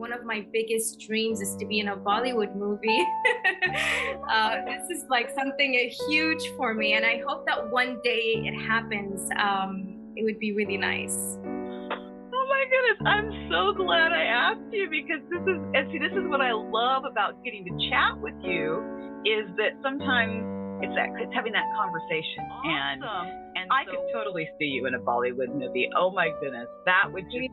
one of my biggest dreams is to be in a Bollywood movie. This is like something huge for me, and I hope that one day it happens. It would be really nice. Oh my goodness, I'm so glad I asked you, because this is what I love about getting to chat with you, is that sometimes it's having that conversation. Awesome. And I could totally see you in a Bollywood movie. Oh my goodness, that would just be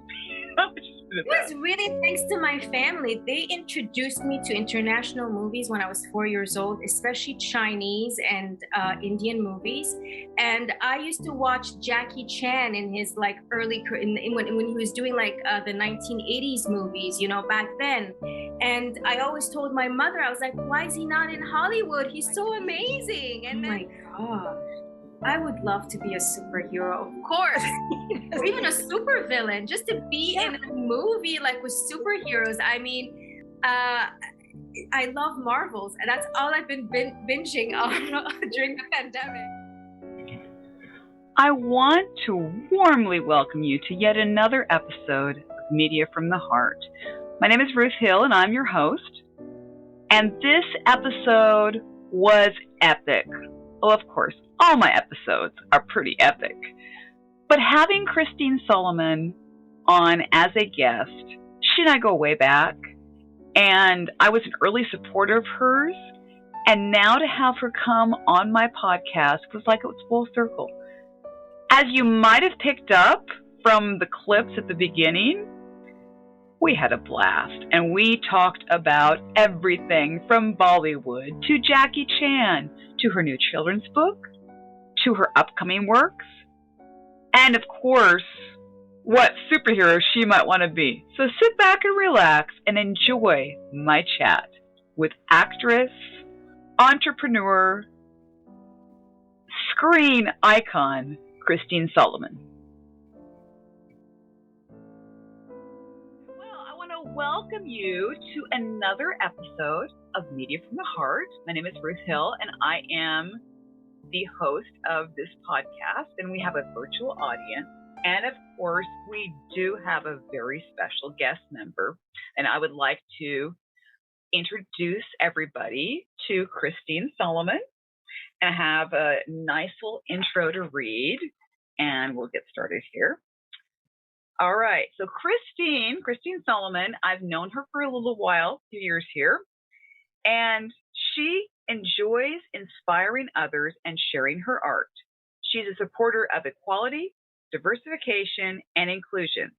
the best. It was really thanks to my family. They introduced me to international movies when I was 4 years old, especially Chinese and Indian movies. And I used to watch Jackie Chan in his like early when he was doing like the 1980s movies, you know, back then. And I always told my mother, I was like, why is he not in Hollywood? He's so amazing. And my God, I would love to be a superhero, of course, or even a super-villain, just to be in a movie like with superheroes. I mean, I love Marvels, and that's all I've been binging on during the pandemic. I want to warmly welcome you to yet another episode of Media from the Heart. My name is Ruth Hill, and I'm your host. And this episode was epic. Well, of course, all my episodes are pretty epic. But having Christine Solomon on as a guest, she and I go way back, and I was an early supporter of hers, and now to have her come on my podcast was like it was full circle. As you might have picked up from the clips at the beginning, we had a blast, and we talked about everything from Bollywood to Jackie Chan, to her new children's book, to her upcoming works, and of course, what superhero she might want to be. So sit back and relax and enjoy my chat with actress, entrepreneur, screen icon, Christine Solomon. Welcome you to another episode of Media from the Heart. My name is Ruth Hill, and I am the host of this podcast, and we have a virtual audience. And of course, we do have a very special guest member, and I would like to introduce everybody to Christine Solomon. And I have a nice little intro to read, and we'll get started here. All right, so Christine Solomon, I've known her for a little while, a few years here, and she enjoys inspiring others and sharing her art. She's a supporter of equality, diversification, and inclusion.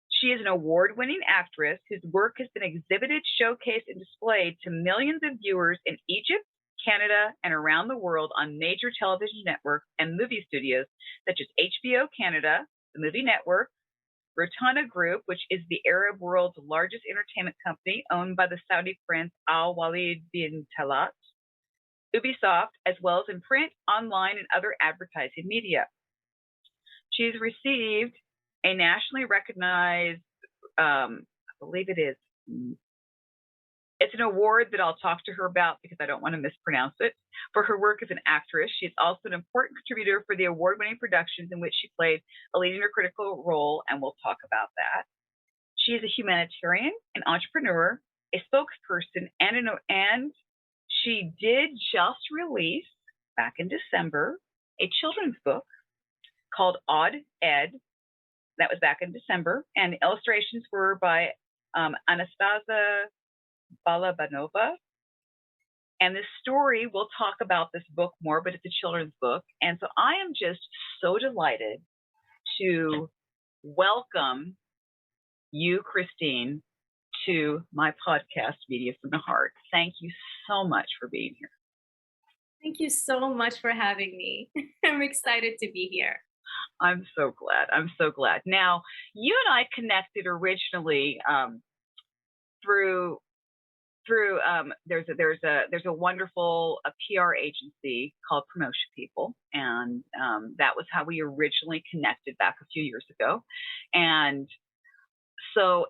She is an award-winning actress whose work has been exhibited, showcased, and displayed to millions of viewers in Egypt, Canada, and around the world on major television networks and movie studios such as HBO Canada, the Movie Network, Rotana Group, which is the Arab world's largest entertainment company owned by the Saudi prince Al Walid bin Talat, Ubisoft, as well as in print, online, and other advertising media. She's received a nationally recognized, I believe it's an award that I'll talk to her about because I don't want to mispronounce it, for her work as an actress. She's also an important contributor for the award-winning productions in which she played a leading or critical role, and we'll talk about that. She is a humanitarian, an entrepreneur, a spokesperson, and she did just release, back in December, a children's book called Odd Ed. That was back in December, and the illustrations were by Anastasia Balabanova. And this story, we'll talk about this book more, but it's a children's book. And so I am just so delighted to welcome you, Christine, to my podcast, Media from the Heart. Thank you so much for being here. Thank you so much for having me. I'm excited to be here. I'm so glad. Now, you and I connected originally through there's a wonderful PR agency called Promotion People, and that was how we originally connected back a few years ago. And so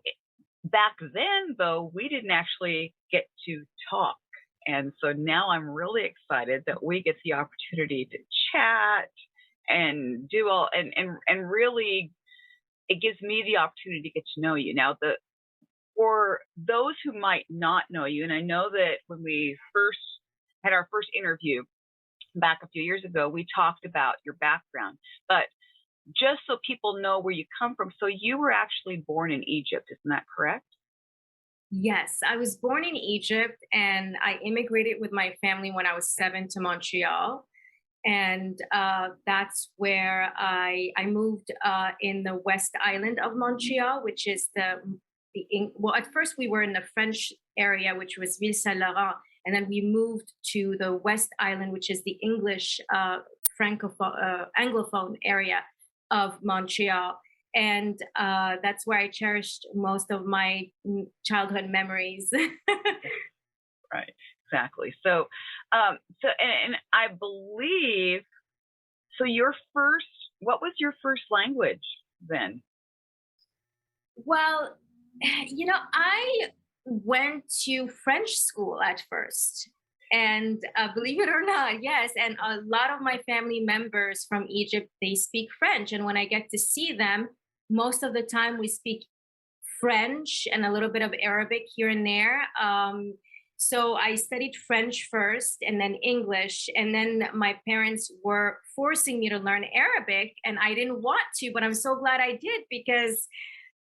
back then, though, we didn't actually get to talk, and so now I'm really excited that we get the opportunity to chat and do all and really it gives me the opportunity to get to know you. Now, for those who might not know you, and I know that when we first had our first interview back a few years ago, we talked about your background, but just so people know where you come from. So you were actually born in Egypt, isn't that correct? Yes, I was born in Egypt and I immigrated with my family when I was 7 to Montreal. And that's where I moved in the West Island of Montreal, which is well, at first we were in the French area, which was Ville Saint Laurent, and then we moved to the West Island, which is the English francophone Anglophone area of Montreal. And that's where I cherished most of my childhood memories. Right, exactly. So, and I believe, so your first, what was your first language then? Well, I went to French school at first. And believe it or not, yes. And a lot of my family members from Egypt, they speak French. And when I get to see them, most of the time we speak French and a little bit of Arabic here and there. So I studied French first and then English. And then my parents were forcing me to learn Arabic. And I didn't want to, but I'm so glad I did because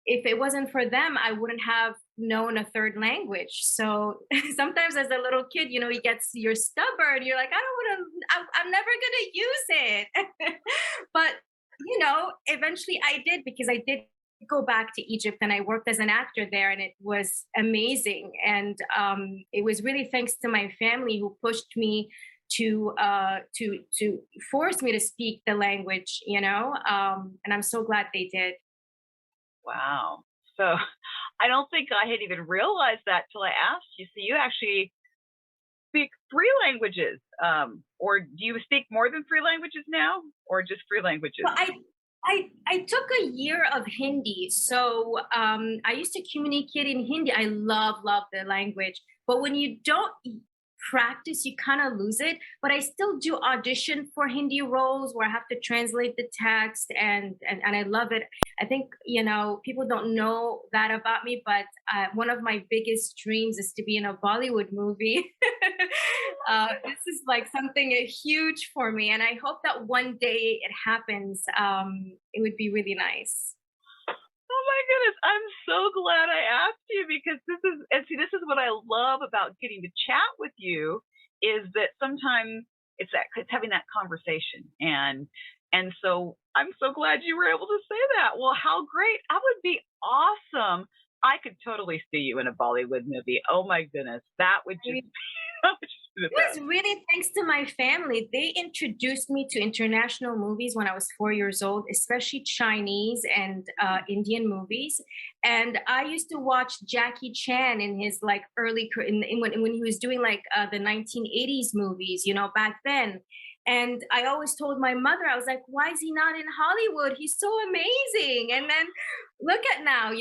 if it wasn't for them, I wouldn't have known a third language. So sometimes as a little kid, you're stubborn. You're like, I don't want to, I'm never going to use it. But, eventually I did because I did go back to Egypt and I worked as an actor there and it was amazing. And it was really thanks to my family who pushed me to force me to speak the language, and I'm so glad they did. Wow. So I don't think I had even realized that till I asked you. So you actually speak three languages, or do you speak more than three languages now, or just three languages? Well, I took a year of Hindi, so I used to communicate in Hindi. I love the language, but when you don't practice, you kind of lose it. But I still do audition for Hindi roles where I have to translate the text, and I love it. I think people don't know that about me, but one of my biggest dreams is to be in a Bollywood movie. This is like something huge for me, and I hope that one day it happens. It would be really nice. Oh my goodness, I'm so glad I asked you because this is what I love about getting to chat with you is that sometimes it's having that conversation and so I'm so glad you were able to say that. Well, how great. That would be awesome. I could totally see you in a Bollywood movie. Oh my goodness. That would just that would just be the It best. was really thanks to my family. They introduced me to international movies when I was 4 years old, especially Chinese and Indian movies. And I used to watch Jackie Chan in his like when he was doing like the 1980s movies, back then. And I always told my mother, I was like, why is he not in Hollywood? He's so amazing. And then look at now,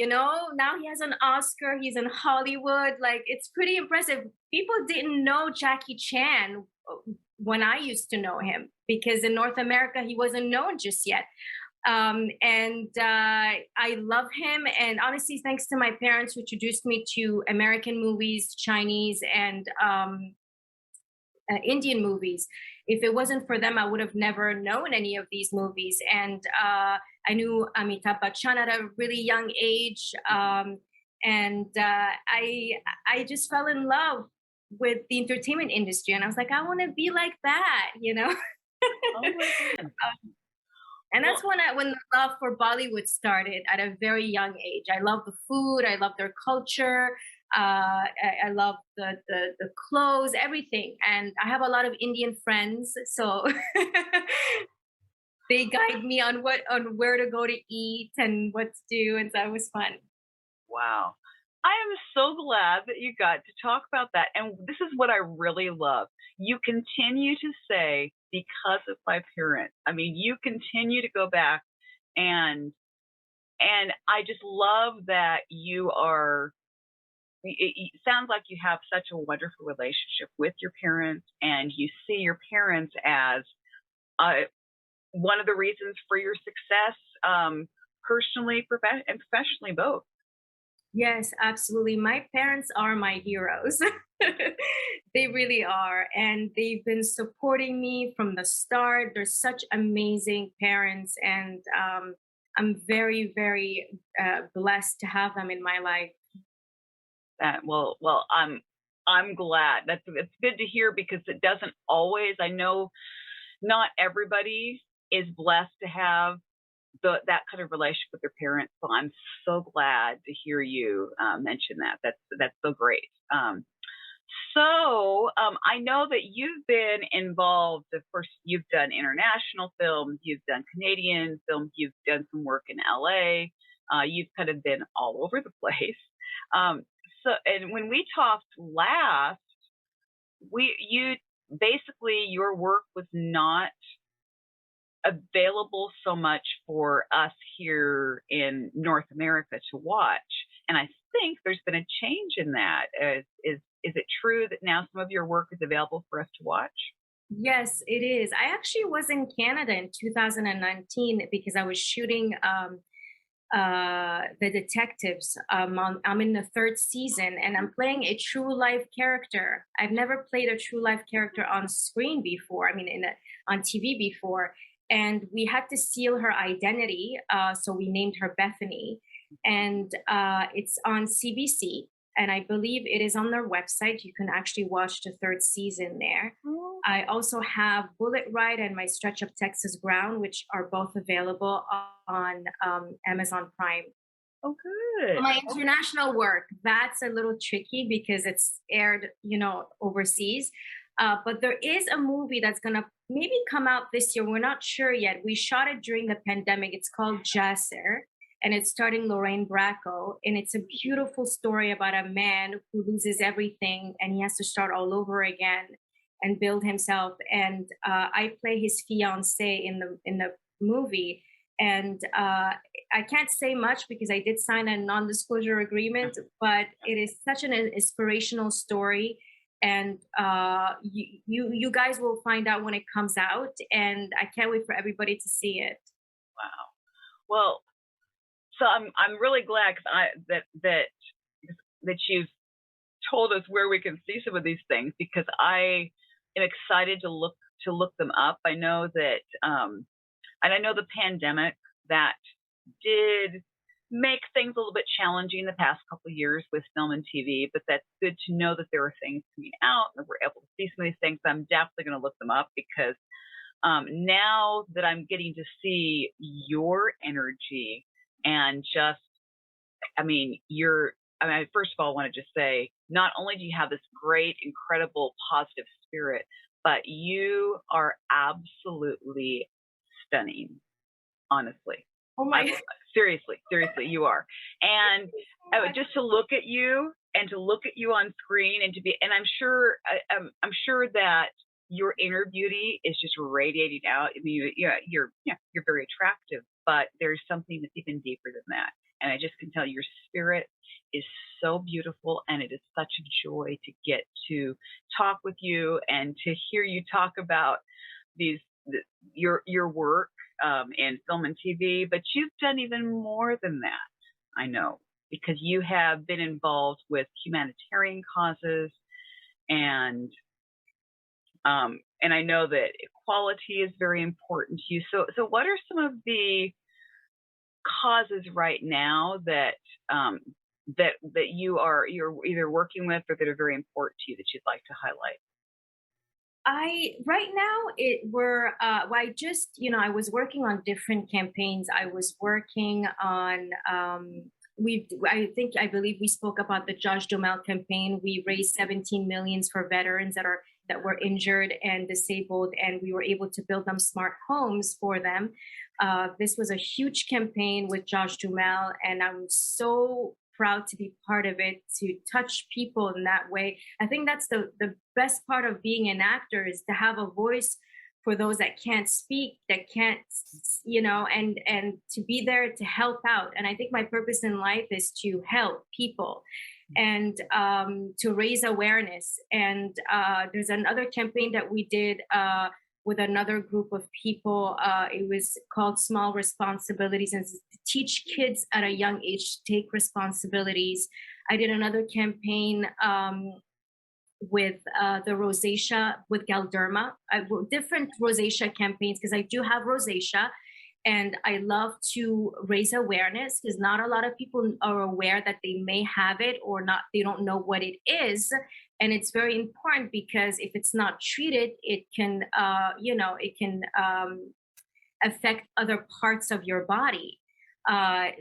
now he has an Oscar, he's in Hollywood. Like, it's pretty impressive. People didn't know Jackie Chan when I used to know him because in North America, he wasn't known just yet. And I love him. And honestly, thanks to my parents who introduced me to American movies, Chinese, and Indian movies. If it wasn't for them, I would have never known any of these movies. And I knew Amitabh Bachchan at a really young age, and I just fell in love with the entertainment industry, and I was like, I want to be like that. Oh my goodness. And Well, that's when the love for Bollywood started at a very young age. I love the food, I love their culture, I love the clothes, everything. And I have a lot of Indian friends, so they guide me on where to go to eat and what to do, and so it was fun. wow. I am so glad that you got to talk about that. And this is what I really love. You continue to say, because of my parents. I mean, you continue to go back and I just love that you are it sounds like you have such a wonderful relationship with your parents and you see your parents as uh, one of the reasons for your success, personally and professionally both. Yes, absolutely. My parents are my heroes. They really are. And they've been supporting me from the start. They're such amazing parents. And I'm very, very blessed to have them in my life. Well, I'm glad. It's good to hear because it doesn't always. I know not everybody is blessed to have that kind of relationship with their parents. So I'm so glad to hear you mention that. That's so great. I know that you've been involved. Of course, you've done international films, you've done Canadian films, you've done some work in LA. You've kind of been all over the place. Um, and when we talked last, you basically your work was not available so much for us here in North America to watch. And I think there's been a change in that. Is it true that now some of your work is available for us to watch? Yes, it is. I actually was in Canada in 2019 because I was shooting the detectives. I'm in the third season and I'm playing a true life character. I've never played a true life character on screen before. I mean, on TV before. And we had to seal her identity. So we named her Bethany. And it's on CBC. And I believe it is on their website. You can actually watch the third season there. Oh, I also have Bullet Ride and My Stretch of Texas Ground, which are both available on Amazon Prime. oh, good. My international work, that's a little tricky because it's aired, overseas. But there is a movie that's going to maybe come out this year. We're not sure yet. We shot it during the pandemic. It's called Jasser, and it's starring Lorraine Bracco. And it's a beautiful story about a man who loses everything and he has to start all over again and build himself. And I play his fiance in the movie. And I can't say much because I did sign a non-disclosure agreement, but it is such an inspirational story. And you guys will find out when it comes out, and I can't wait for everybody to see it. Wow. Well, so I'm really glad 'cause that you've told us where we can see some of these things because I am excited to look them up. I know that and I know the pandemic that did make things a little bit challenging the past couple of years with film and TV, but that's good to know that there are things coming out and that we're able to see some of these things. I'm definitely going to look them up because now that I'm getting to see your energy and just, I mean, I first of all want to just say, not only do you have this great, incredible, positive spirit, but you are absolutely stunning, honestly. Oh I my. seriously, you are. And just to look at you and to look at you on screen and to be, and I'm sure that your inner beauty is just radiating out. I mean, you're very attractive, but there's something that's even deeper than that. And I just can tell your spirit is so beautiful, and it is such a joy to get to talk with you and to hear you talk about these your work in film and TV. But you've done even more than that, I know, because you have been involved with humanitarian causes, and and I know that equality is very important to you. So what are some of the causes right now that you're either working with or that are very important to you that you'd like to highlight? I right now it we're well, I just I was working on different campaigns. I was working on I believe we spoke about the Josh Duhamel campaign. We raised 17 millions for veterans that were injured and disabled, and we were able to build them smart homes for them. This was a huge campaign with Josh Duhamel, and I'm so proud to be part of it, to touch people in that way. I think that's the best part of being an actor, is to have a voice for those that can't speak, that can't, and to be there to help out. And I think my purpose in life is to help people and to raise awareness. And there's another campaign that we did with another group of people. It was called Small Responsibilities, and it's to teach kids at a young age to take responsibilities. I did another campaign with the rosacea with Galderma, different rosacea campaigns because I do have rosacea. And I love to raise awareness because not a lot of people are aware that they may have it or not, they don't know what it is. And it's very important because if it's not treated, it can, it can affect other parts of your body.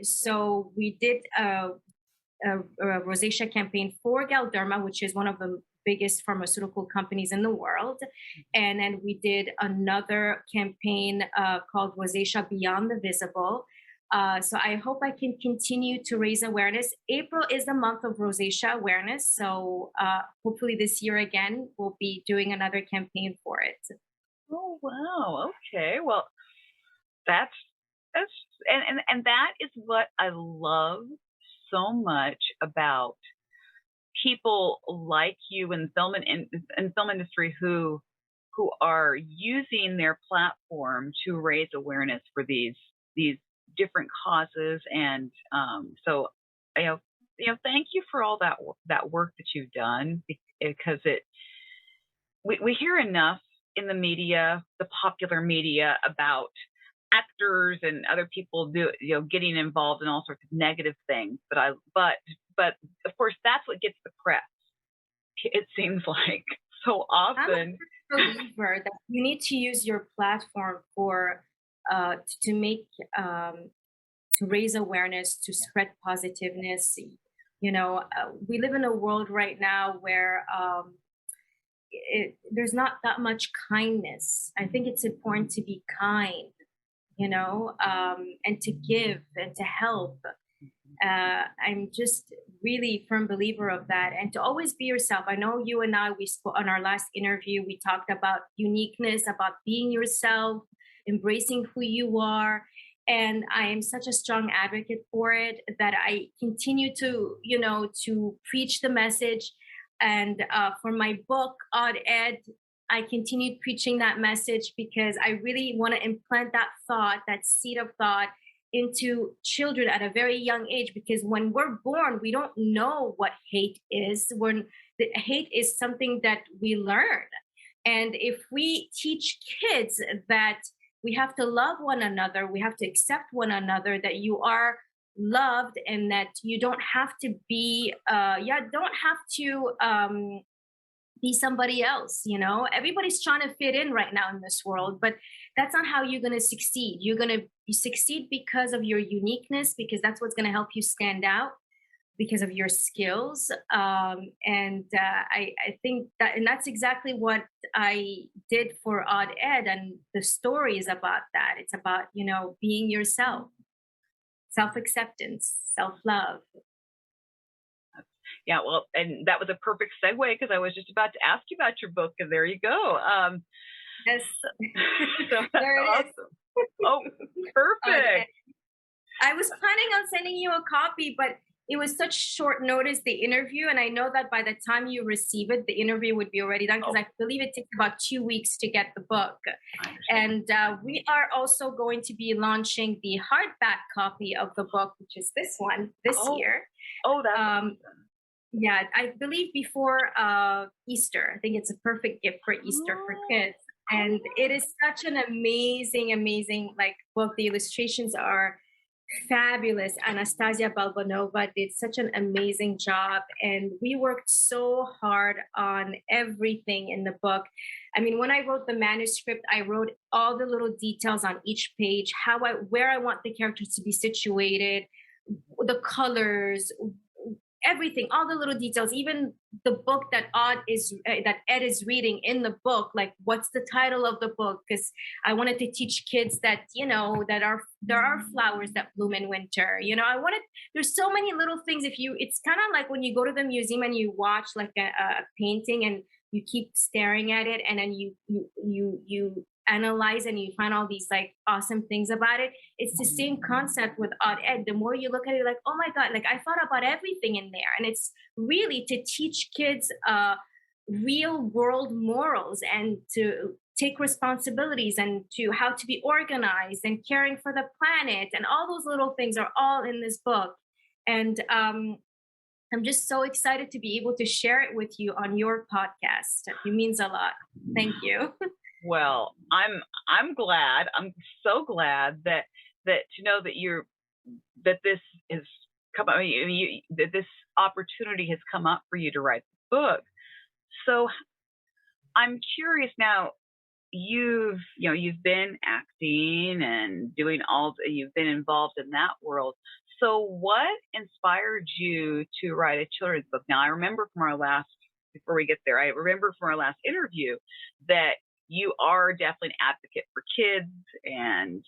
So we did a rosacea campaign for Galderma, which is one of the biggest pharmaceutical companies in the world. And then we did another campaign called Rosacea Beyond the Visible. So I hope I can continue to raise awareness. April is the month of rosacea awareness. So hopefully this year again, we'll be doing another campaign for it. Oh, wow. Okay. Well, that's and that is what I love so much about people like you in film and film industry who are using their platform to raise awareness for these different causes. And so thank you for all that work that you've done, because we hear enough in the media, the popular media, about actors and other people getting involved in all sorts of negative things. But of course, that's what gets the press. It seems like so often. I'm a believer that you need to use your platform for to make to raise awareness, to spread positiveness. We live in a world right now where there's not that much kindness. I think it's important to be kind, and to give and to help. I'm just really firm believer of that, and to always be yourself. I know you and I, we spoke on our last interview, we talked about uniqueness, about being yourself, embracing who you are. And I am such a strong advocate for it that I continue to preach the message. And for my book, Odd Ed, I continued preaching that message because I really want to implant that thought, that seed of thought, into children at a very young age. Because when we're born, we don't know what hate is. When the hate is something that we learn. And if we teach kids that we have to love one another, we have to accept one another, that you are loved, and that you don't have to be, be somebody else. Everybody's trying to fit in right now in this world, but that's not how you're going to succeed. You're going to succeed because of your uniqueness, because that's what's going to help you stand out, because of your skills. And I think that, and that's exactly what I did for Odd Ed. And the story is about that. It's about, being yourself, self-acceptance, self-love. Yeah, well, and that was a perfect segue, because I was just about to ask you about your book, and there you go. Yes, so there it awesome. Is. Oh, perfect. I was planning on sending you a copy, but it was such short notice, the interview, and I know that by the time you receive it, the interview would be already done, because I believe it takes about 2 weeks to get the book. And we are also going to be launching the hardback copy of the book, which is this one, this year. Oh, that's awesome. Yeah, I believe before Easter. I think it's a perfect gift for Easter for kids. And it is such an amazing book. The illustrations are fabulous. Anastasia Balbanova did such an amazing job, and we worked so hard on everything in the book. I mean, when I wrote the manuscript, I wrote all the little details on each page, where I want the characters to be situated, the colors, everything, all the little details, even the book that Ed is reading in the book, like what's the title of the book? Because I wanted to teach kids that, there are flowers that bloom in winter. There's so many little things. It's kind of like when you go to the museum and you watch like a painting and you keep staring at it, and then you analyze and you find all these like awesome things about it. It's the same concept with Odd Ed. The more you look at it, like, oh my God, like I thought about everything in there. And it's really to teach kids real world morals, and to take responsibilities and to how to be organized and caring for the planet, and all those little things are all in this book. And I'm just so excited to be able to share it with you on your podcast. It means a lot. Thank you. Well, I'm glad. I'm so glad that to know that this is come. I mean, that this opportunity has come up for you to write the book. So I'm curious now. You've been acting and doing you've been involved in that world. So what inspired you to write a children's book? Now, I remember from before we get there, I remember from our last interview that you are definitely an advocate for kids, and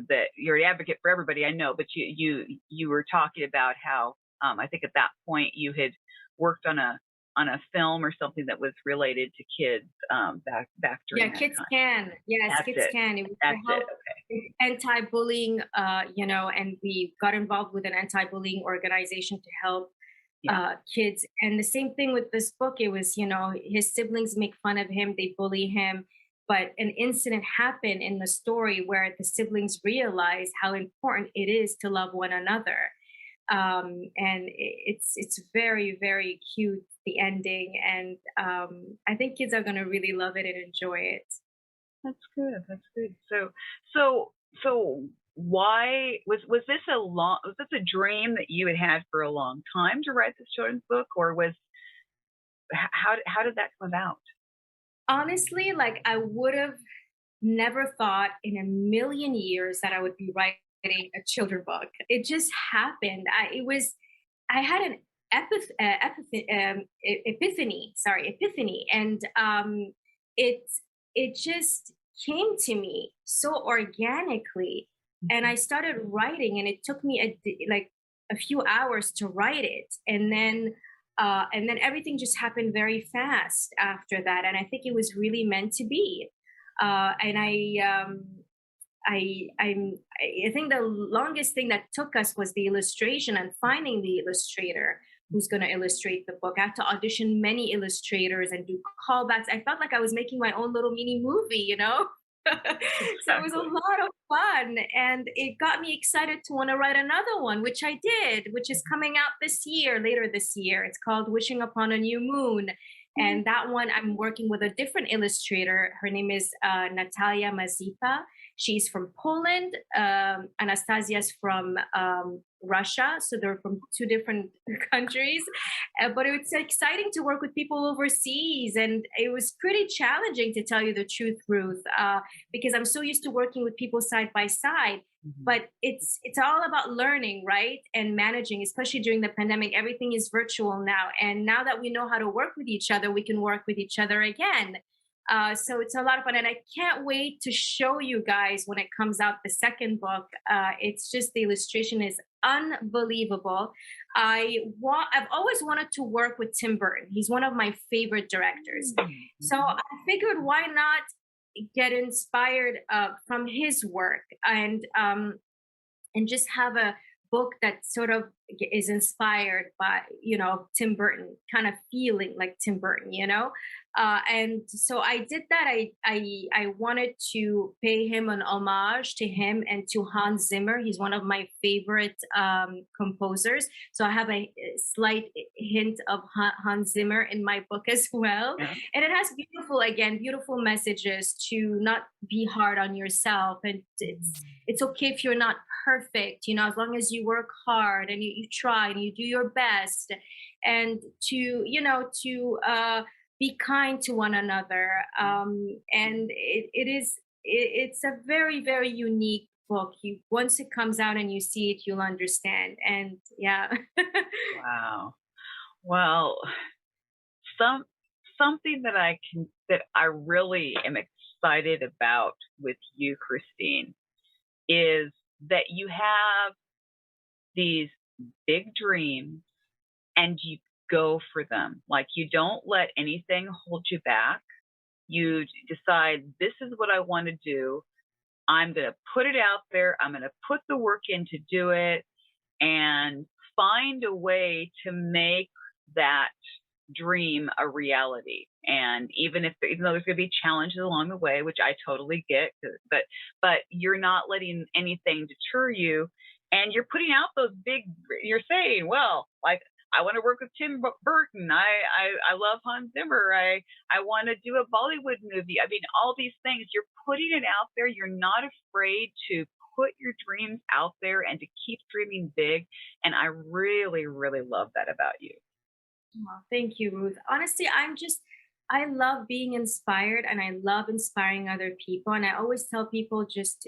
that you're an advocate for everybody, I know, but you were talking about how, I think at that point you had worked on a film or something that was related to kids, back during that Kids time. can. Yes, That's kids it. can. It was That's to help it. Okay. with anti-bullying, and we got involved with an anti-bullying organization to help Yeah. kids. And the same thing with this book. It was, his siblings make fun of him, they bully him. But an incident happened in the story where the siblings realized how important it is to love one another. And it's very, very cute, the ending. And I think kids are going to really love it and enjoy it. That's good. That's good. So why was this a dream that you had for a long time to write this children's book, or how did that come about? Honestly, like, I would have never thought in a million years that I would be writing a children book. It just happened. I had an epiphany, and it it just came to me so organically, and I started writing, and it took me like a few hours to write it, and then everything just happened very fast after that, and I think it was really meant to be. And I think the longest thing that took us was the illustration and finding the illustrator who's going to illustrate the book. I had to audition many illustrators and do callbacks. I felt like I was making my own little mini movie. So it was a Exactly. lot of fun, and it got me excited to want to write another one, which I did, which is coming out later this year. It's called Wishing Upon a New Moon. Mhm. And that one, I'm working with a different illustrator. Her name is Natalia Mazipa. She's from Poland. Anastasia's from Russia. So they're from two different countries. But it's exciting to work with people overseas. And it was pretty challenging, to tell you the truth, Ruth, because I'm so used to working with people side by side. Mhm. But it's all about learning, right? And managing, especially during the pandemic. Everything is virtual now. And now that we know how to work with each other, we can work with each other again. So it's a lot of fun, and I can't wait to show you guys when it comes out, the second book. It's just, the illustration is unbelievable. I've always wanted to work with Tim Burton. He's one of my favorite directors. So Mhm. I figured, why not get inspired from his work, and just have a book that sort of is inspired by, Tim Burton, kind of feeling like Tim Burton. And so I did that. I wanted to pay him an homage, to him and to Hans Zimmer. He's one of my favorite composers, so I have a slight hint of Hans Zimmer in my book as well. Yeah. And it has beautiful messages to not be hard on yourself, and it's okay if you're not perfect, as long as you work hard and you try and you do your best, and to be kind to one another. And it's a very, very unique book. Once it comes out and you see it, you'll understand. And yeah. Wow. Well, some something that I really am excited about with you, Christine, is that you have these big dreams and you go for them. Like, you don't let anything hold you back. You decide, this is what I want to do. I'm going to put it out there. I'm going to put the work in to do it, and find a way to make that dream a reality. And even though there's going to be challenges along the way, which I totally get, but you're not letting anything deter you, and you're putting out those big. You're saying, well, like, I want to work with Tim Burton. I love Hans Zimmer. I want to do a Bollywood movie. I mean, all these things. You're putting it out there. You're not afraid to put your dreams out there and to keep dreaming big. And I really, really love that about you. Oh, thank you, Ruth. Honestly, I love being inspired and I love inspiring other people. And I always tell people just,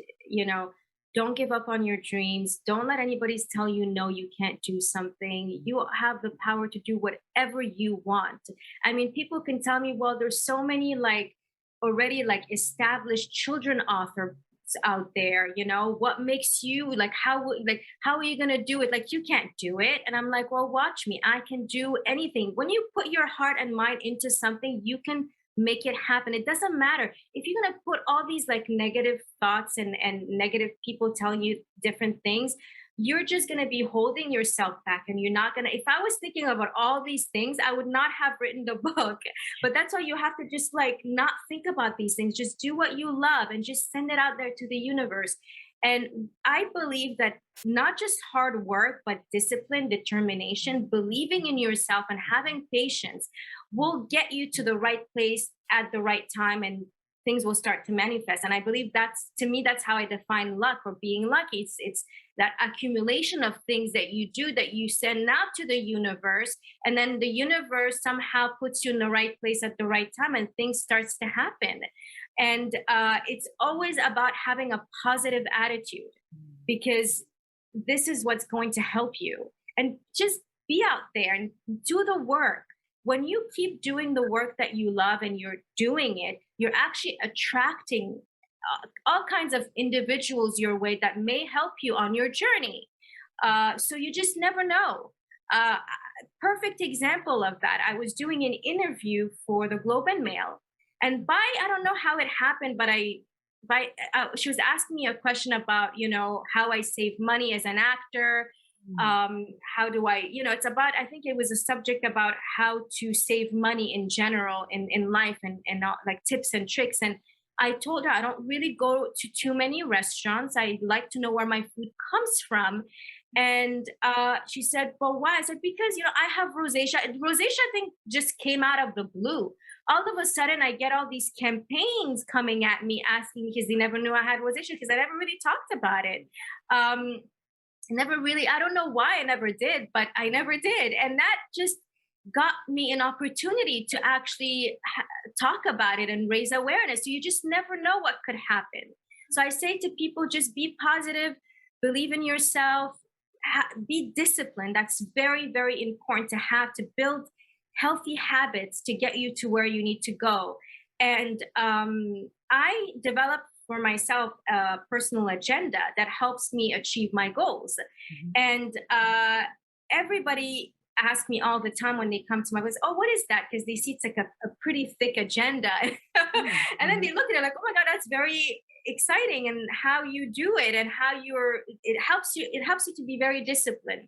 don't give up on your dreams. Don't let anybody tell you, no, you can't do something. You have the power to do whatever you want. I mean, people can tell me, well, there's so many like already like established children author out there, what makes you like how are you going to do it, like you can't do it. And I'm like, well, watch me, I can do anything. When you put your heart and mind into something, you can make it happen. It doesn't matter if you're going to put all these like negative thoughts and negative people telling you different things. You're just going to be holding yourself back, and you're not going to. If I was thinking about all these things, I would not have written the book. But that's why you have to just like not think about these things. Just do what you love and just send it out there to the universe. And I believe that not just hard work, but discipline, determination, believing in yourself, and having patience will get you to the right place at the right time, and things will start to manifest. And I believe to me, that's how I define luck or being lucky. It's that accumulation of things that you do, that you send out to the universe, and then the universe somehow puts you in the right place at the right time, and things starts to happen. And it's always about having a positive attitude, because this is what's going to help you. And just be out there and do the work. When you keep doing the work that you love and you're doing it, you're actually attracting all kinds of individuals your way that may help you on your journey. So you just never know. Uh, Perfect example of that. I was doing an interview for the Globe and Mail, and I don't know how it happened, but she was asking me a question about how I save money as an actor. How do I, it's about, I think it was a subject about how to save money in general in life, and like tips and tricks. And I told her I don't really go to too many restaurants. I like to know where my food comes from. And she said, well, why? I said, because, I have rosacea. And rosacea, I think, just came out of the blue. All of a sudden, I get all these campaigns coming at me asking me, because they never knew I had rosacea, because I never really talked about it. Never really, I don't know why I never did, but I never did. And that just got me an opportunity to actually talk about it and raise awareness. So you just never know what could happen. So I say to people, just be positive, believe in yourself, be disciplined. That's very, very important to build healthy habits to get you to where you need to go. And I developed for myself a personal agenda that helps me achieve my goals. And everybody asks me all the time when they come to my place, oh, what is that? Because they see it's like a pretty thick agenda. And then they look at it like, oh my God, that's very exciting, and how you do it, and how it helps you to be very disciplined.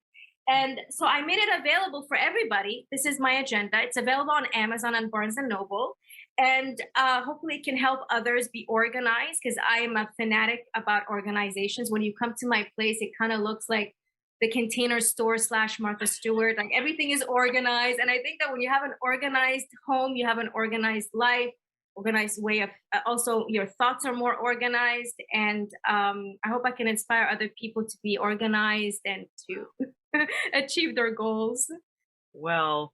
And so I made it available for everybody. This is my agenda. It's available on Amazon and Barnes and Noble. And hopefully it can help others be organized, because I am a fanatic about organizations. When you come to my place, it kind of looks like the Container Store / Martha Stewart. Like, everything is organized. And I think that when you have an organized home, you have an organized life, organized way of, also your thoughts are more organized. And I hope I can inspire other people to be organized and to achieve their goals. Well,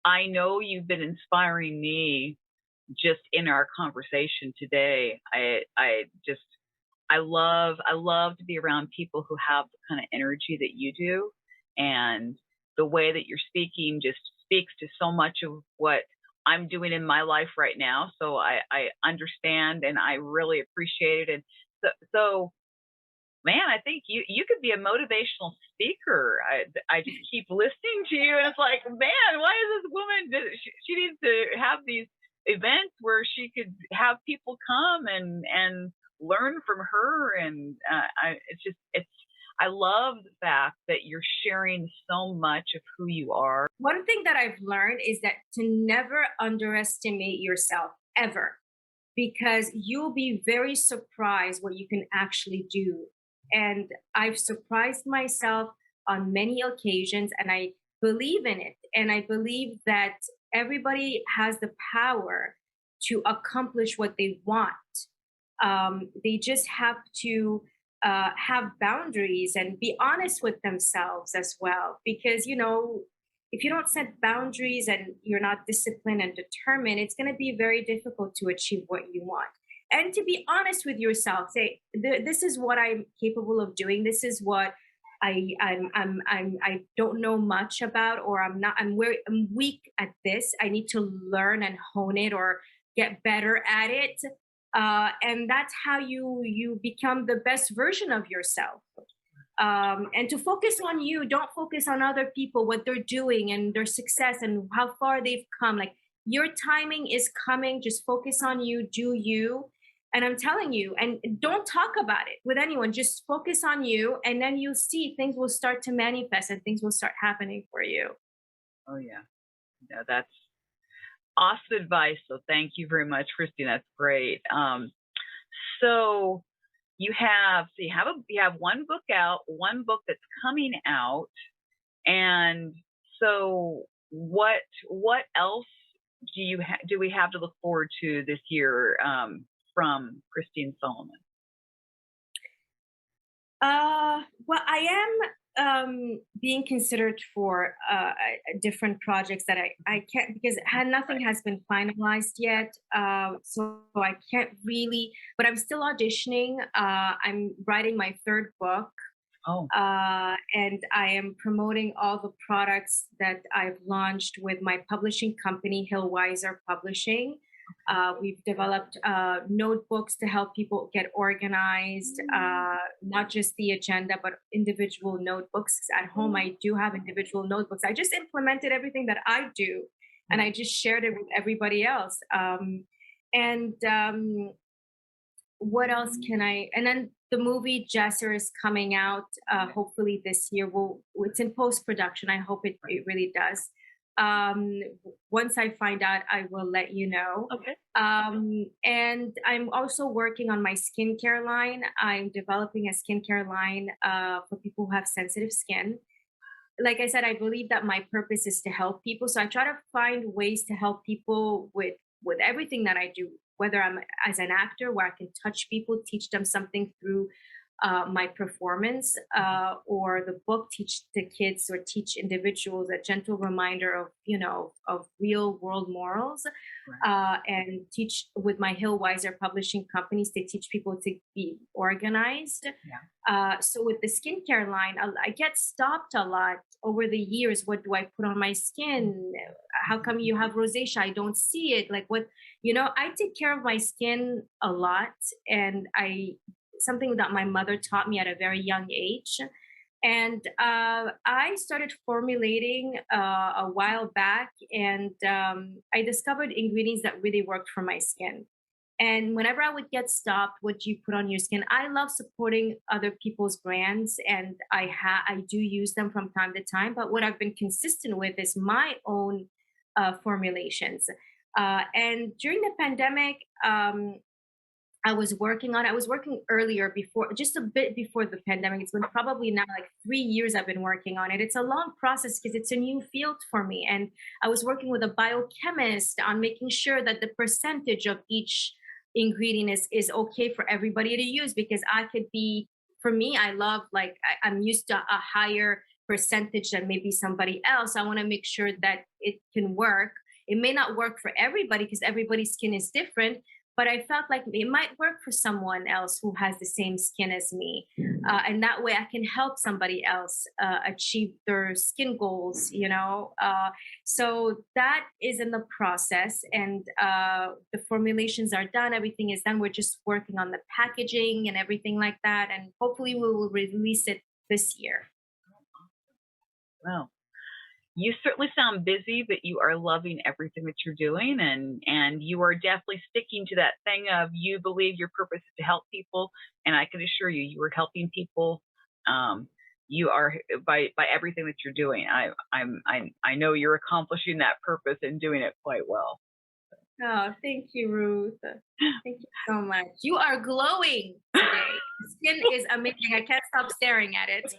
I know you've been inspiring me just in our conversation today. I love to be around people who have the kind of energy that you do, and the way that you're speaking just speaks to so much of what I'm doing in my life right now. So I understand, and I really appreciate it. And so man, I think you could be a motivational speaker. I just keep listening to you, and it's like, man, why is this woman? She needs to have these events where she could have people come and learn from her. And I love the fact that you're sharing so much of who you are. One thing that I've learned is that to never underestimate yourself ever, because you'll be very surprised what you can actually do. And I've surprised myself on many occasions, and I believe in it. And I believe that everybody has the power to accomplish what they want. They just have to have boundaries and be honest with themselves as well. Because, if you don't set boundaries and you're not disciplined and determined, it's going to be very difficult to achieve what you want. And to be honest with yourself, say, "This is what I'm capable of doing. This is what I don't know much about, or I'm weak at this. I need to learn and hone it or get better at it." And that's how you become the best version of yourself. And to focus on you, don't focus on other people, what they're doing and their success and how far they've come. Like, your timing is coming. Just focus on you, do you. And I'm telling you, and don't talk about it with anyone. Just focus on you, and then you'll see things will start to manifest and things will start happening for you. Oh yeah. Yeah, that's awesome advice. So thank you very much, Christine. That's great. So you have one book out, one book that's coming out, and so what else do we have to look forward to this year from Christine Solomon? Well, I am being considered for different projects that I can't, because nothing has been finalized yet. So I can't really, but I'm still auditioning. I'm writing my third book. Oh, And I am promoting all the products that I've launched with my publishing company, Hill Weiser Publishing. We've developed notebooks to help people get organized, not just the agenda, but individual notebooks. At home, I do have individual notebooks. I just implemented everything that I do, and I just shared it with everybody else. And What else can I? And then the movie Jesser is coming out hopefully this year. It's in post production. I hope it really does. Um, Once I find out, I will let you know. okay. And I'm also working on my skincare line. I'm developing a skincare line for people who have sensitive skin. Like I said, I believe that my purpose is to help people. So I try to find ways to help people with everything that I do, whether I'm as an actor where I can touch people, teach them something through my performance, or the book teach the kids or teach individuals a gentle reminder of of real world morals, Right. and teach with my Hill Weiser Publishing companies. They teach people to be organized. Yeah. So with the skincare line, I get stopped a lot over the years. What do I put on my skin? How come you have rosacea? I don't see it. Like, what, I take care of my skin a lot, and I something that my mother taught me at a very young age. And I started formulating a while back, and I discovered ingredients that really worked for my skin. And whenever I would get stopped, what do you put on your skin? I love supporting other people's brands, and I do use them from time to time. But what I've been consistent with is my own formulations. And during the pandemic, I was working earlier, before, just a bit before the pandemic. It's been probably now like 3 years I've been working on it. It's a long process because it's a new field for me. And I was working with a biochemist on making sure that the percentage of each ingredient is okay for everybody to use, because for me, I love, like, I'm used to a higher percentage than maybe somebody else. I want to make sure that it can work. It may not work for everybody because everybody's skin is different, but I felt like it might work for someone else who has the same skin as me. And that way I can help somebody else achieve their skin goals. So that is in the process. And the formulations are done, everything is done. We're just working on the packaging and everything like that. And hopefully we will release it this year. Well, you certainly sound busy, but you are loving everything that you're doing, and you are definitely sticking to that thing of you believe your purpose is to help people, and I can assure you, you are helping people You are by everything that you're doing. I know you're accomplishing that purpose and doing it quite well. Oh, thank you, Ruth. Thank you so much. You are glowing today. Skin is amazing. I can't stop staring at it.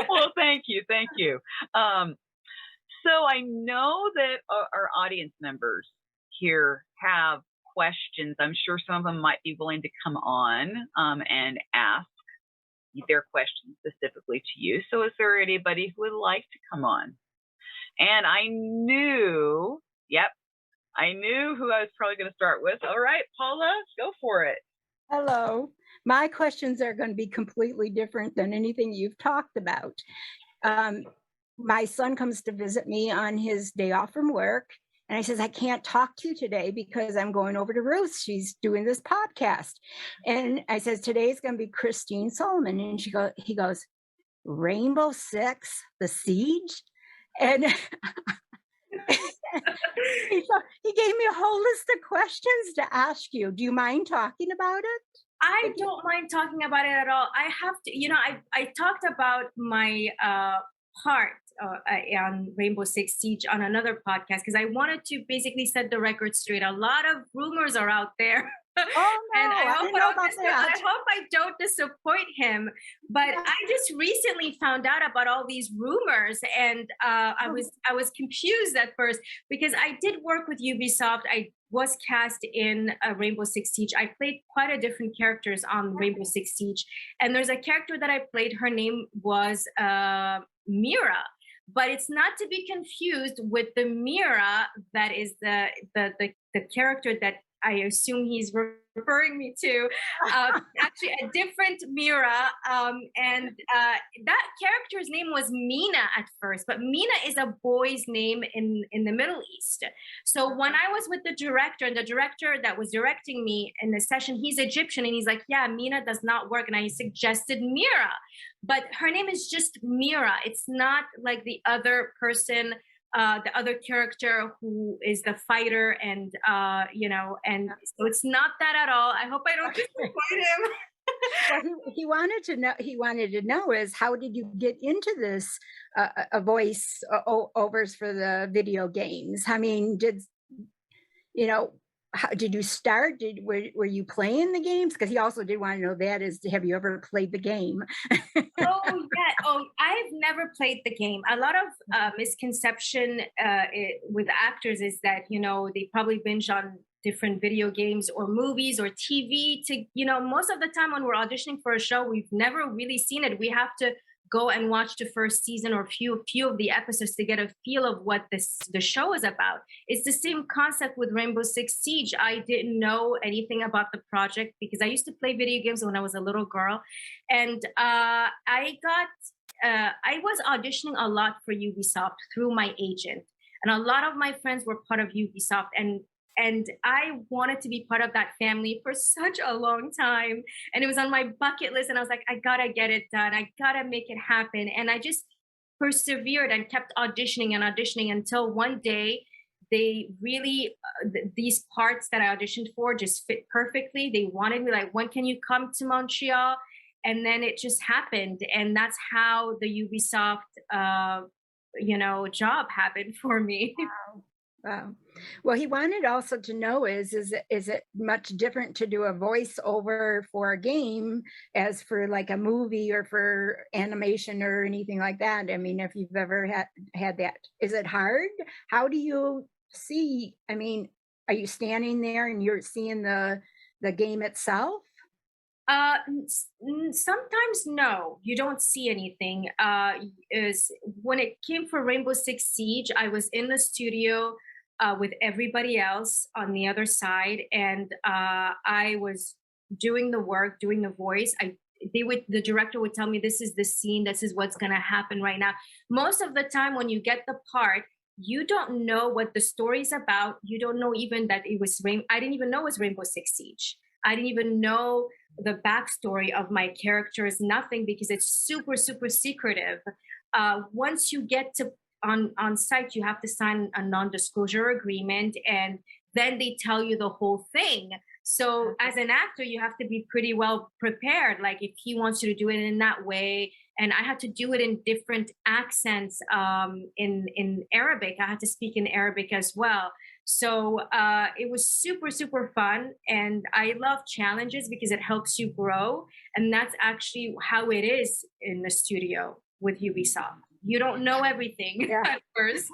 Well, thank you. So I know that our audience members here have questions. I'm sure some of them might be willing to come on and ask their questions specifically to you. So is there anybody who would like to come on? And I knew who I was probably going to start with. All right, Paula, go for it. Hello. My questions are going to be completely different than anything you've talked about. My son comes to visit me on his day off from work, and I says, I can't talk to you today because I'm going over to Ruth. She's doing this podcast. And I says, today's going to be Christine Solomon. And he goes, Rainbow Six, The Siege? And he gave me a whole list of questions to ask you. Do you mind talking about it? I don't mind talking about it at all. I have to, I talked about my part on Rainbow Six Siege on another podcast because I wanted to basically set the record straight. A lot of rumors are out there. Oh no, and I hope I don't disappoint him. But Yeah. I just recently found out about all these rumors, and I was confused at first because I did work with Ubisoft. I was cast in Rainbow Six Siege. I played quite a different characters on Rainbow Six Siege, and there's a character that I played. Her name was Mira. But it's not to be confused with the Mira that is the character that I assume he's referring me to. Actually, a different Mira, and that character's name was Mina at first, but Mina is a boy's name in the Middle East. So when I was with the director, and the director that was directing me in the session, he's Egyptian, and he's like, yeah, Mina does not work, and I suggested Mira. But her name is just Mira. It's not like the other person, the other character who is the fighter, and and so it's not that at all. I hope I don't disappoint him. Well, he wanted to know. He wanted to know is how did you get into this voice overs for the video games? I mean, how did you start? Were you playing the games? Because he also did want to know that is, have you ever played the game? I've never played the game. A lot of misconception with actors is that they probably binge on different video games or movies or TV. To most of the time when we're auditioning for a show, we've never really seen it. We have to go and watch the first season or few of the episodes to get a feel of what the show is about. It's the same concept with Rainbow Six Siege. I didn't know anything about the project because I used to play video games when I was a little girl, and I was auditioning a lot for Ubisoft through my agent, and a lot of my friends were part of Ubisoft, and I wanted to be part of that family for such a long time. And it was on my bucket list. And I was like, I gotta get it done. I gotta make it happen. And I just persevered and kept auditioning until one day they really, these parts that I auditioned for just fit perfectly. They wanted me like, when can you come to Montreal? And then it just happened. And that's how the Ubisoft, job happened for me. Wow. Well, he wanted also to know is it much different to do a voiceover for a game as for like a movie or for animation or anything like that? I mean, if you've ever had that, is it hard? How do you see? I mean, are you standing there and you're seeing the game itself? Sometimes no, you don't see anything. Is when it came for Rainbow Six Siege, I was in the studio with everybody else on the other side, and I was doing the work, doing the voice. The director would tell me, this is the scene, this is what's going to happen right now. Most of the time when you get the part, you don't know what the story's about. You don't know even that it was I didn't even know it was Rainbow Six Siege. I didn't even know the backstory of my characters, nothing, because it's super, super secretive. Once you get to on site, you have to sign a non-disclosure agreement, and then they tell you the whole thing. So as an actor, you have to be pretty well prepared. Like if he wants you to do it in that way, and I had to do it in different accents, in Arabic. I had to speak in Arabic as well. So it was super, super fun. And I love challenges because it helps you grow. And that's actually how it is in the studio with Ubisoft. You don't know everything at first.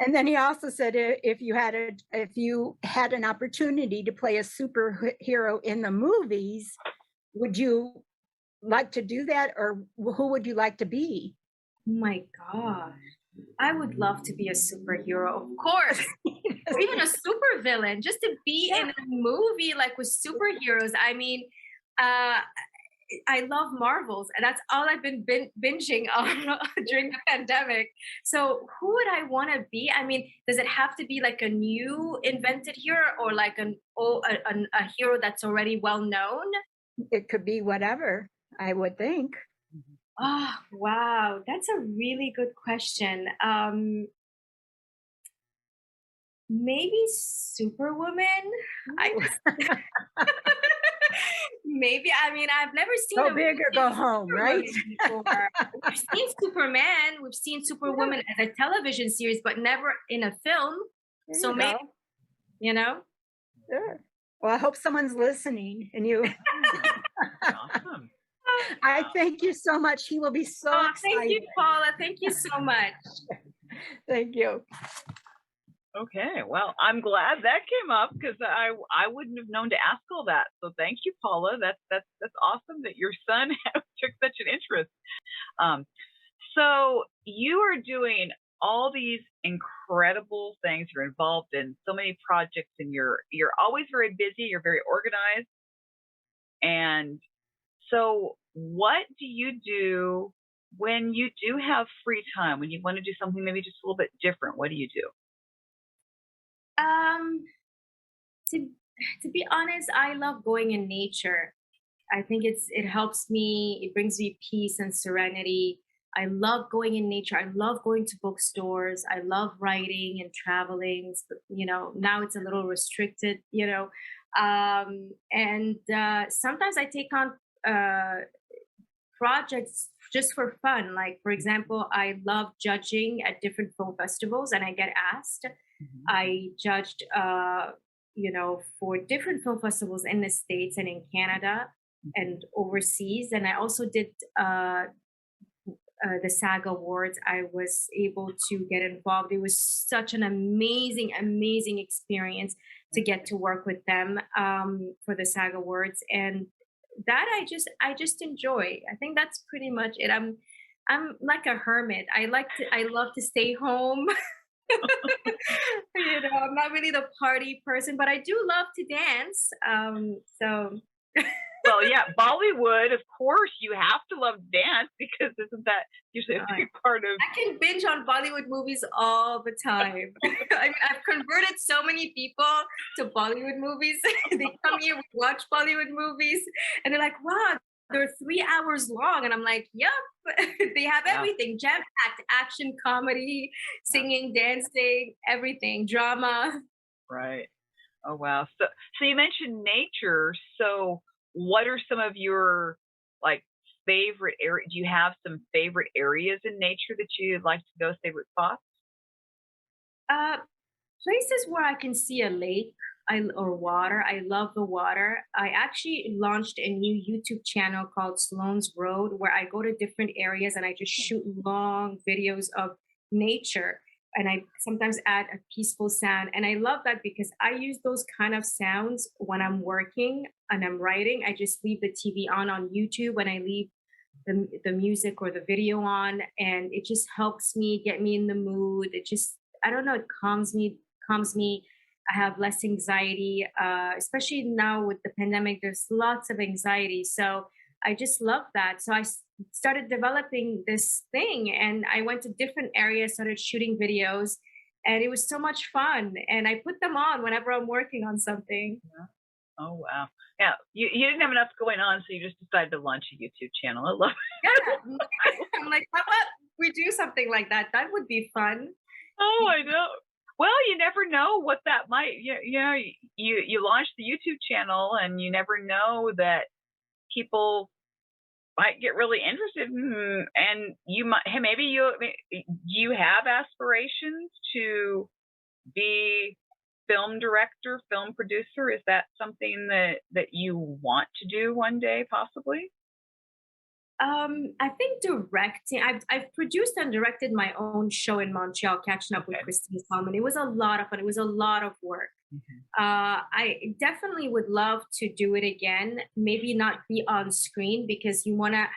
And then he also said if you had an opportunity to play a superhero in the movies, would you like to do that, or who would you like to be? Oh my gosh. I would love to be a superhero, of course. Or even a super villain, just to be in a movie like with superheroes. I mean, I love Marvels, and that's all I've been binging on during the pandemic. So who would I want to be? I mean, does it have to be like a new invented hero, or like a hero that's already well known? It could be whatever, I would think. Oh, wow. That's a really good question. Maybe Superwoman. I just maybe. I mean, I've never seen Go big or go home, right? Before. We've seen Superman, we've seen Superwoman as a television series, but never in a film. So maybe, Sure. Well, I hope someone's listening, and you. Awesome. I thank you so much. He will be so excited. Thank you, Paula. Thank you so much. Thank you. Okay, well, I'm glad that came up because I wouldn't have known to ask all that. So thank you, Paula. That's awesome that your son took such an interest. So you are doing all these incredible things. You're involved in so many projects, and you're always very busy. You're very organized. And so what do you do when you do have free time, when you want to do something maybe just a little bit different? What do you do? To be honest, I love going in nature. I think it helps me. It brings me peace and serenity. I love going in nature. I love going to bookstores. I love writing and traveling. Now it's a little restricted. And sometimes I take on projects just for fun. Like, for example, I love judging at different film festivals, and I get asked. Mm-hmm. I judged, for different film festivals in the States and in Canada and overseas. And I also did the SAG Awards. I was able to get involved. It was such an amazing, amazing experience to get to work with them for the SAG Awards. And that I just enjoy. I think that's pretty much it. I'm like a hermit. I love to stay home. I'm not really the party person, but I do love to dance. Well, yeah, Bollywood, of course, you have to love dance, because isn't that usually a big part of... I can binge on Bollywood movies all the time. I mean, I've converted so many people to Bollywood movies. They come here, we watch Bollywood movies, and they're like, wow, they're 3 hours long. And I'm like, yep, they have everything, jam-packed, action, comedy, singing, dancing, everything, drama. Right. Oh, wow. So you mentioned nature. So what are some of your favorite areas? Do you have some favorite areas in nature that you'd like to go, favorite spots? Places where I can see a lake or water. I love the water. I actually launched a new YouTube channel called Sloan's Road, where I go to different areas and I just shoot long videos of nature. And I sometimes add a peaceful sound. And I love that because I use those kind of sounds when I'm working and I'm writing. I just leave the TV on YouTube, and I leave the music or the video on, and it just helps me get me in the mood. It just, I don't know, it calms me. I have less anxiety, especially now with the pandemic. There's lots of anxiety. So I just love that. So I started developing this thing, and I went to different areas, started shooting videos, and it was so much fun. And I put them on whenever I'm working on something. Yeah. Oh, wow. Yeah. You didn't have enough going on, so you just decided to launch a YouTube channel. I love it. Yeah. I'm like, how about we do something like that? That would be fun. Oh, I know. Well, you never know what that might, you launch the YouTube channel and you never know that people might get really interested and you might, hey, maybe you have aspirations to be film director, film producer. Is that something that you want to do one day, possibly? I think directing. I've produced and directed my own show in Montreal, Catching Up with Okay. Christine Solomon. It was a lot of fun. It was a lot of work. Mhm. I definitely would love to do it again. Maybe not be on screen because you wanna.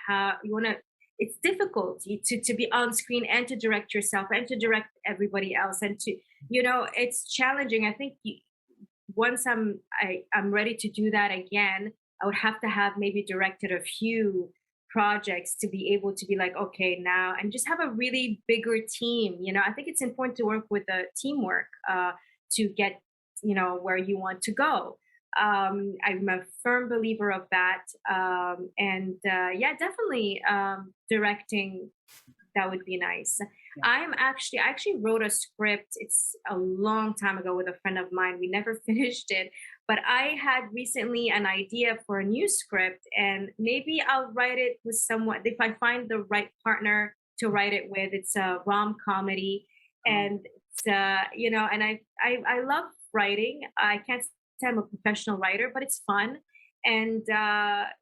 It's difficult to be on screen and to direct yourself and to direct everybody else and to it's challenging. I think once I'm ready to do that again, I would have to have maybe directed a few projects to be able to be like, okay, now, and just have a really bigger team. I think it's important to work with a teamwork to get where you want to go. I'm a firm believer of that, and yeah, definitely directing, that would be nice. Yeah. I actually wrote a script. It's a long time ago with a friend of mine. We never finished it, but I had recently an idea for a new script, and maybe I'll write it with someone if I find the right partner to write it with. It's a rom comedy, and it's and I love writing. I can't say I'm a professional writer, but it's fun. And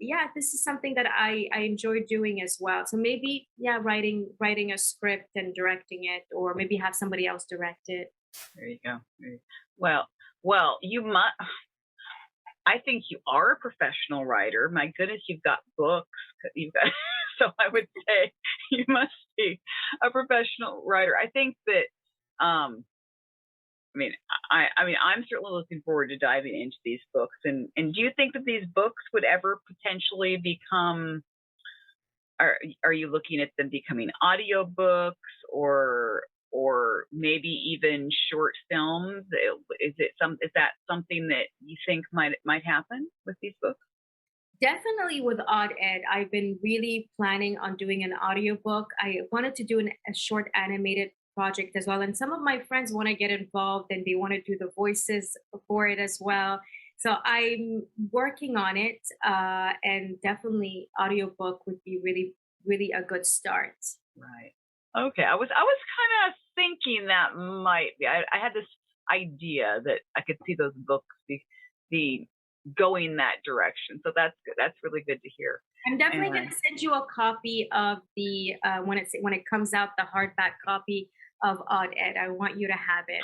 yeah, this is something that I enjoy doing as well. So maybe, yeah, writing a script and directing it, or maybe have somebody else direct it. There you go. Well, you might. I think you are a professional writer. My goodness, you've got books. You've got, so I would say you must be a professional writer. I think that. I mean, I'm certainly looking forward to diving into these books. And do you think that these books would ever potentially become? Are you looking at them becoming audiobooks or maybe even short films? Is that something that you think might happen with these books? Definitely with Odd Ed, I've been really planning on doing an audiobook. I wanted to do a short animated project as well. And some of my friends want to get involved and they want to do the voices for it as well. So I'm working on it. And definitely audiobook would be really, really a good start. Right. Okay. I was kind of thinking that might be. I had this idea that I could see those books be going that direction. So that's good. That's really good to hear. I'm definitely And going to send you a copy of the when it comes out, the hardback copy of Odd Ed. I want you to have it.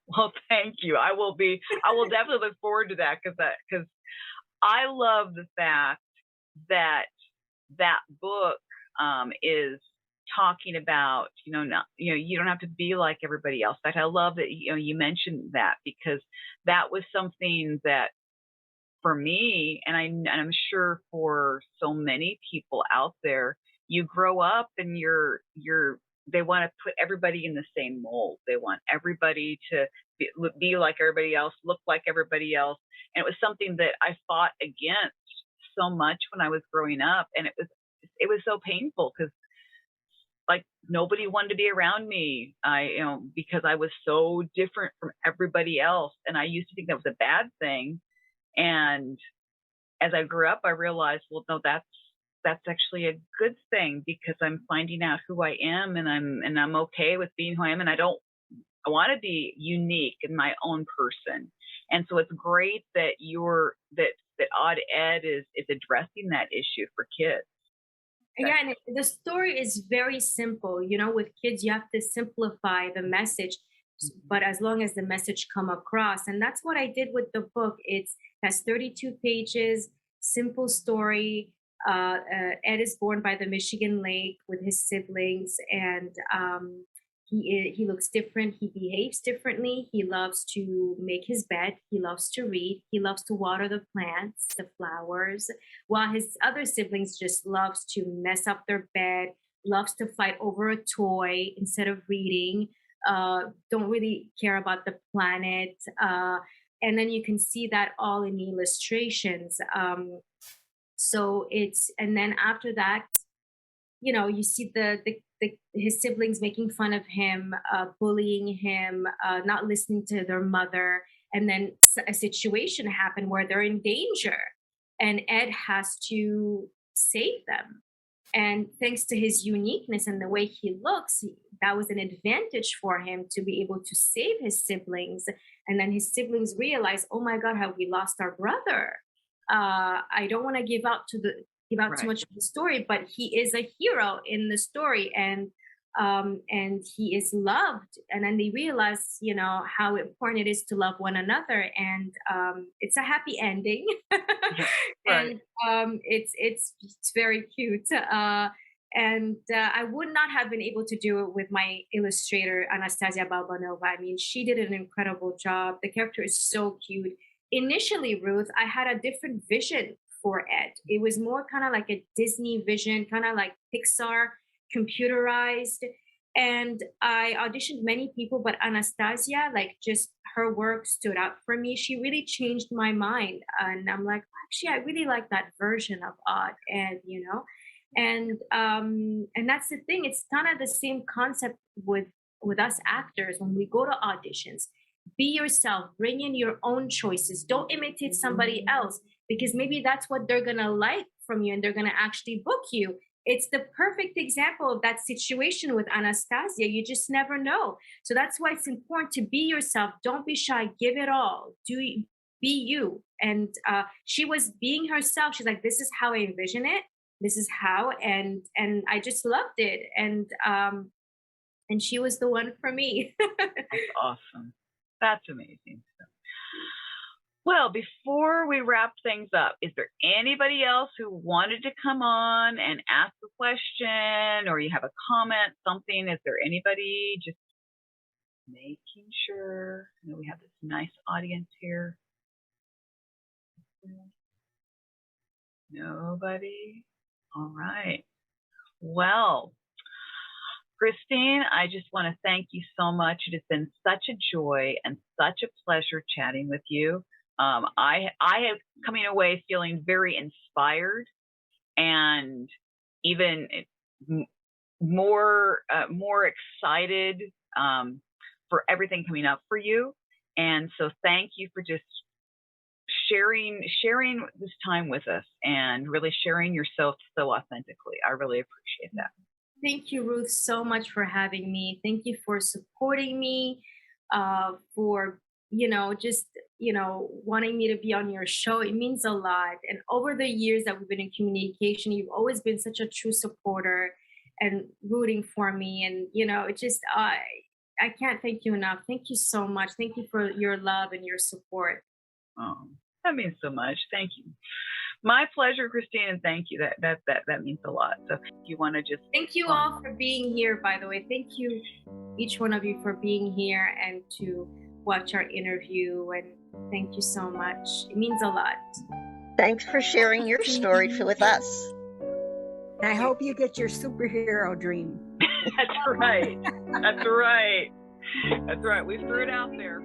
well, thank you. I will definitely look forward to that because I love the fact that that book is talking about not you don't have to be like everybody else. In fact, I love that you mentioned that because that was something that for me and I'm sure for so many people out there, you grow up and they want to put everybody in the same mold. They want everybody to be like everybody else, look like everybody else. And it was something that I fought against so much when I was growing up. And it was so painful because like nobody wanted to be around me. Because I was so different from everybody else. And I used to think that was a bad thing. And as I grew up, I realized, well, no, that's actually a good thing because I'm finding out who I am and I'm okay with being who I am. And I want to be unique in my own person. And so it's great that that Odd Ed is addressing that issue for kids. Yeah, and the story is very simple. With kids, you have to simplify the message, but as long as the message come across, and that's what I did with the book. It has 32 pages, simple story. Ed is born by the Michigan Lake with his siblings, and he looks different. He behaves differently. He loves to make his bed. He loves to read. He loves to water the plants, the flowers, while his other siblings just loves to mess up their bed, loves to fight over a toy instead of reading. Don't really care about the planet. And then you can see that all in the illustrations. And then after that, you see the his siblings making fun of him, bullying him, not listening to their mother. And then a situation happened where they're in danger and Ed has to save them. And thanks to his uniqueness and the way he looks, that was an advantage for him to be able to save his siblings. And then his siblings realize, oh my God, have we lost our brother? I don't want to give out too much of the story, but he is a hero in the story, and he is loved. And then they realize, you know, how important it is to love one another, and it's a happy ending. Right. And it's very cute. And I would not have been able to do it with my illustrator, Anastasia Balbanova. I mean, she did an incredible job. The character is so cute. Initially, Ruth, I had a different vision for Ed. It was more kind of like a Disney vision, kind of like Pixar, computerized. And I auditioned many people, but Anastasia, like, just her work stood out for me. She really changed my mind. And I'm like, actually, I really like that version of Odd Ed, you know? And that's the thing. It's kind of the same concept with us actors when we go to auditions. Be yourself, bring in your own choices. Don't imitate somebody else, because maybe that's what they're going to like from you and they're going to actually book you. It's the perfect example of that situation with Anastasia. You just never know. So that's why it's important to be yourself. Don't be shy. Give it all. Be you. And she was being herself. She's like, this is how I envision it. This is how. And I just loved it. And she was the one for me. That's awesome. That's amazing. Well, before we wrap things up, is there anybody else who wanted to come on and ask a question, or you have a comment, something? Is there anybody? Just making sure. You know, we have this nice audience here. Nobody? All right. Well, Christine, I just want to thank you so much. It has been such a joy and such a pleasure chatting with you. I have coming away feeling very inspired and even more excited for everything coming up for you. And so thank you for just sharing this time with us and really sharing yourself so authentically. I really appreciate that. Thank you, Ruth, so much for having me. Thank you for supporting me, for, just, wanting me to be on your show. It means a lot. And over the years that we've been in communication, you've always been such a true supporter and rooting for me. And, it just, I can't thank you enough. Thank you so much. Thank you for your love and your support. Oh, that means so much. Thank you. My pleasure, Christine, and thank you. That means a lot. So if you want to just... Thank you all for being here, by the way. Thank you, each one of you, for being here and to watch our interview. And thank you so much. It means a lot. Thanks for sharing your story with us. And I hope you get your superhero dream. That's right. That's right. That's right. We threw it out there.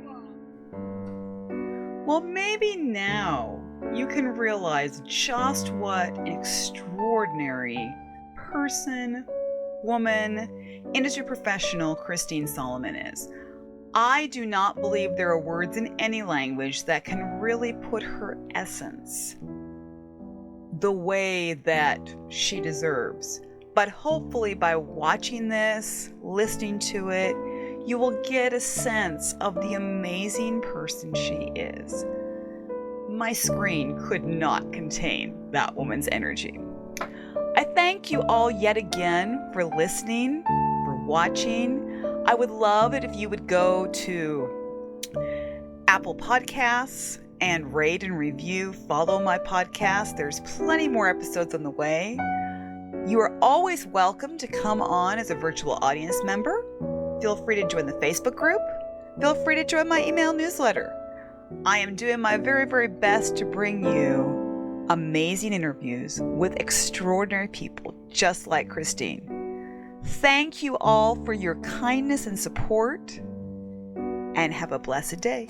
Well, maybe now you can realize just what an extraordinary person, woman, industry professional Christine Solomon is. I do not believe there are words in any language that can really put her essence the way that she deserves. But hopefully by watching this, listening to it, you will get a sense of the amazing person she is. My screen could not contain that woman's energy. I thank you all yet again for listening, for watching. I would love it if you would go to Apple Podcasts and rate and review, follow my podcast. There's plenty more episodes on the way. You are always welcome to come on as a virtual audience member. Feel free to join the Facebook group. Feel free to join my email newsletter. I am doing my very, very best to bring you amazing interviews with extraordinary people just like Christine. Thank you all for your kindness and support, and have a blessed day.